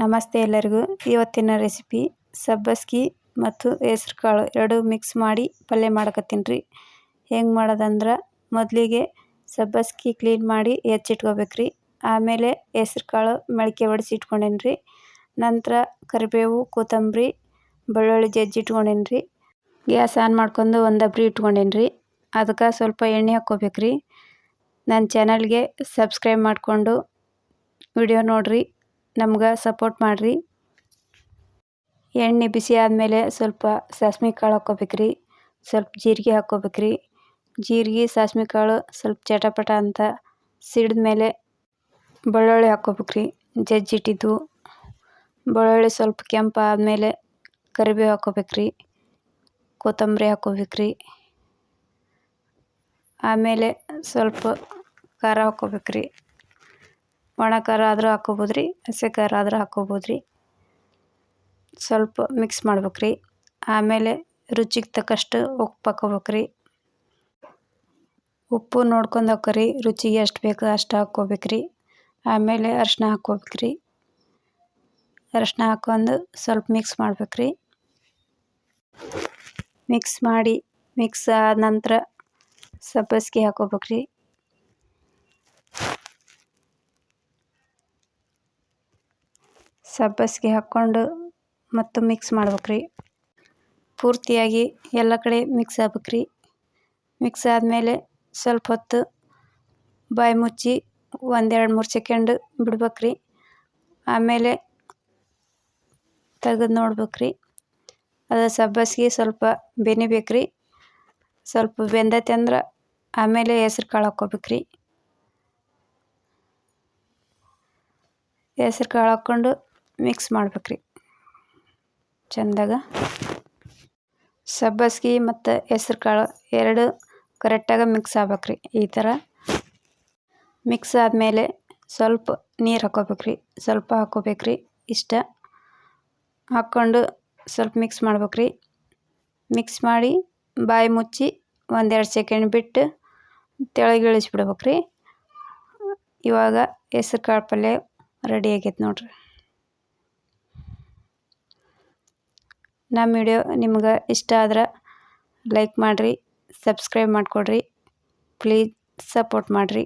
ನಮಸ್ತೆ ಎಲ್ಲರಿಗೂ. ಇವತ್ತಿನ ರೆಸಿಪಿ ಸಬ್ಬಸ್ಗಿ ಮತ್ತು ಹೆಸ್ರು ಕಾಳು ಎರಡು ಮಿಕ್ಸ್ ಮಾಡಿ ಪಲ್ಯ ಮಾಡಕತ್ತೀನಿ ರೀ. ಹೆಂಗೆ ಮಾಡೋದಂದ್ರೆ ಮೊದಲಿಗೆ ಸಬ್ಬಸ್ಗಿ ಕ್ಲೀನ್ ಮಾಡಿ ಹೆಚ್ಚಿಟ್ಕೋಬೇಕ್ರಿ. ಆಮೇಲೆ ಹೆಸ್ರು ಕಾಳು ಮೊಳಕೆ ಒಡಿಸಿ ಇಟ್ಕೊಂಡೇನಿ ರೀ. ನಂತರ ಕರಿಬೇವು, ಕೊತ್ತಂಬರಿ, ಬೆಳ್ಳುಳ್ಳಿ ಜಜ್ಜಿ ಇಟ್ಕೊಂಡೇನಿ ರೀ. ಗ್ಯಾಸ್ ಆನ್ ಮಾಡ್ಕೊಂಡು ಒಂದು ಡಬ್ರಿ ಇಟ್ಕೊಂಡೇನಿ ರೀ. ಅದಕ್ಕೆ ಸ್ವಲ್ಪ ಎಣ್ಣೆ ಹಾಕ್ಕೋಬೇಕ್ರಿ. ನನ್ನ ಚಾನಲ್ಗೆ ಸಬ್ಸ್ಕ್ರೈಬ್ ಮಾಡಿಕೊಂಡು ವಿಡಿಯೋ ನೋಡಿರಿ, ನಮ್ಗೆ ಸಪೋರ್ಟ್ ಮಾಡಿರಿ. ಎಣ್ಣೆ ಬಿಸಿ ಆದಮೇಲೆ ಸ್ವಲ್ಪ ಸಾಸ್ವೆ ಕಾಳು ಹಾಕ್ಕೋಬೇಕ್ರಿ. ಸ್ವಲ್ಪ ಜೀರಿಗೆ ಹಾಕ್ಕೋಬೇಕ್ರಿ. ಜೀರಿಗೆ ಸಾಸ್ವೆ ಕಾಳು ಸ್ವಲ್ಪ ಚಟಪಟ ಅಂತ ಸಿಡಿದ ಮೇಲೆ ಬೆಳ್ಳುಳ್ಳಿ ಹಾಕ್ಕೋಬೇಕ್ರಿ, ಜಜ್ಜಿಟ್ಟಿದ್ದು. ಬೆಳ್ಳುಳ್ಳಿ ಸ್ವಲ್ಪ ಕೆಂಪು ಆದಮೇಲೆ ಕರಿಬೇವು ಹಾಕ್ಕೋಬೇಕ್ರಿ, ಕೊತ್ತಂಬರಿ ಹಾಕ್ಕೋಬೇಕ್ರಿ. ಆಮೇಲೆ ಸ್ವಲ್ಪ ಖಾರ ಹಾಕ್ಕೋಬೇಕ್ರಿ. ಒಣ ಖಾರ ಆದರೂ ಹಾಕ್ಕೋಬೋದ್ರಿ, ಹಸಿ ಖಾರ ಆದರೂ ಹಾಕ್ಕೋಬೋದ್ರಿ. ಸ್ವಲ್ಪ ಮಿಕ್ಸ್ ಮಾಡ್ಬೇಕ್ರಿ. ಆಮೇಲೆ ರುಚಿಗೆ ತಕ್ಕಷ್ಟು ಉಪ್ಪು ಹಾಕ್ಕೋಬೇಕ್ರಿ. ಉಪ್ಪು ನೋಡ್ಕೊಂಡು ಹಾಕ್ಕೋರಿ, ರುಚಿಗೆ ಎಷ್ಟು ಬೇಕು ಅಷ್ಟು ಹಾಕ್ಕೋಬೇಕ್ರಿ. ಆಮೇಲೆ ಅರಿಶಿನ ಹಾಕ್ಕೋಬೇಕ್ರಿ. ಅರಿಶಿನ ಹಾಕ್ಕೊಂಡು ಸ್ವಲ್ಪ ಮಿಕ್ಸ್ ಮಾಡ್ಬೇಕ್ರಿ. ಮಿಕ್ಸ್ ಆದ ನಂತರ ಸಬ್ಬಸ್ಗಿ ಹಾಕ್ಕೋಬೇಕ್ರಿ. ಸಬ್ಬಸ್ಗಿ ಹಾಕ್ಕೊಂಡು ಮತ್ತು ಮಿಕ್ಸ್ ಮಾಡ್ಬೇಕ್ರಿ. ಪೂರ್ತಿಯಾಗಿ ಎಲ್ಲ ಕಡೆ ಮಿಕ್ಸ್ ಆಗ್ಬೇಕ್ರಿ. ಮಿಕ್ಸ್ ಆದಮೇಲೆ ಸ್ವಲ್ಪ ಹೊತ್ತು ಬಾಯಿ ಮುಚ್ಚಿ 1-2-3 ಸೆಕೆಂಡ್ ಬಿಡ್ಬೇಕ್ರಿ. ಆಮೇಲೆ ತೆಗೆದು ನೋಡ್ಬೇಕ್ರಿ. ಅದು ಸಬ್ಬಸ್ಗಿ ಸ್ವಲ್ಪ ಬೆನಿಬೇಕ್ರಿ. ಸ್ವಲ್ಪ ಬೆಂದೈತೆ ಅಂದ್ರೆ ಆಮೇಲೆ ಹೆಸ್ರು ಕಾಳು ಹಾಕ್ಕೋಬೇಕ್ರಿ. ಹೆಸ್ರು ಕಾಳು ಹಾಕ್ಕೊಂಡು ಮಿಕ್ಸ್ ಮಾಡ್ಬೇಕ್ರಿ ಚೆಂದಾಗ. ಸಬ್ಬಸ್ಗಿ ಮತ್ತು ಹೆಸ್ರು ಕಾಳು ಎರಡು ಕರೆಕ್ಟಾಗಿ ಮಿಕ್ಸ್ ಆಗ್ಬೇಕ್ರಿ. ಈ ಥರ ಮಿಕ್ಸ್ ಆದಮೇಲೆ ಸ್ವಲ್ಪ ನೀರು ಹಾಕ್ಕೋಬೇಕ್ರಿ. ಸ್ವಲ್ಪ ಹಾಕ್ಕೋಬೇಕ್ರಿ, ಇಷ್ಟ ಹಾಕ್ಕೊಂಡು ಸ್ವಲ್ಪ ಮಿಕ್ಸ್ ಮಾಡ್ಬೇಕ್ರಿ. ಮಿಕ್ಸ್ ಮಾಡಿ ಬಾಯಿ ಮುಚ್ಚಿ 1-2 ಸೆಕೆಂಡ್ ಬಿಟ್ಟು ತೆಳಗೆ ಇಳಿಸ್ಬಿಡ್ಬೇಕ್ರಿ. ಇವಾಗ ಹೆಸ್ರು ಕಾಳು ಪಲ್ಯ ರೆಡಿ ಆಗೈತೆ ನೋಡ್ರಿ. ನಮ್ಮ ವಿಡಿಯೋ ನಿಮ್ಗೆ ಇಷ್ಟ ಆದ್ರೆ ಲೈಕ್ ಮಾಡಿರಿ, ಸಬ್ಸ್ಕ್ರೈಬ್ ಮಾಡಿಕೊಡ್ರಿ, ಪ್ಲೀಸ್ ಸಪೋರ್ಟ್ ಮಾಡಿರಿ.